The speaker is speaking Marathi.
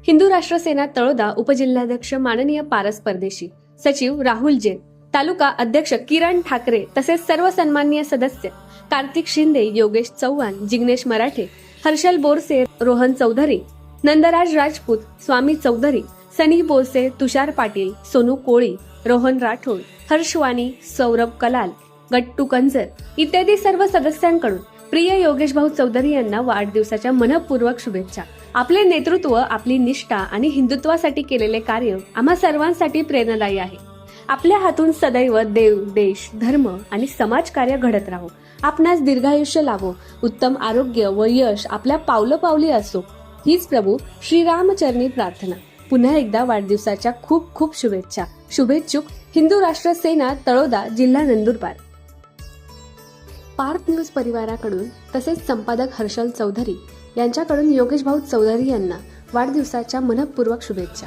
हिंदू राष्ट्र सेना तळोदा उपजिल्हाध्यक्ष माननीय पारस परदेशी, सचिव राहुल जैन, तालुका अध्यक्ष किरण ठाकरे तसेच सर्व सन्माननीय सदस्य कार्तिक शिंदे, योगेश चव्हाण, जिग्नेश मराठे, हर्षल बोरसे, रोहन चौधरी, नंदराज राजपूत, स्वामी चौधरी, सनी बोरसे, तुषार पाटील, सोनू कोळी, रोहन राठोड, हर्षवाणी, सौरभ कलाल, गट्टू कंजर इत्यादी सर्व सदस्यांकडून प्रिय योगेश भाऊ चौधरी यांना वाढदिवसाच्या मनपूर्वक शुभेच्छा। आपले नेतृत्व, आपली निष्ठा आणि हिंदुत्वासाठी केलेले कार्य आम्हा सर्वांसाठी प्रेरणादायी आहे। आपल्या हातून सदैव देव, देश, धर्म आणि समाजकार्य घडत राहो। आपणास दीर्घायुष्य लाभो, उत्तम आरोग्य व यश आपल्या पावलोपावली असो, हीच प्रभू श्रीरामचरणी प्रार्थना। पुन्हा एकदा वाढदिवसाच्या खूप खूप शुभेच्छा। शुभेच्छुक हिंदू राष्ट्र सेना तळोदा, जिल्हा नंदुरबार। पार्थ न्यूज परिवाराकडून तसेच संपादक हर्षल चौधरी यांच्याकडून योगेश भाऊ चौधरी यांना वाढदिवसाच्या मनपूर्वक शुभेच्छा।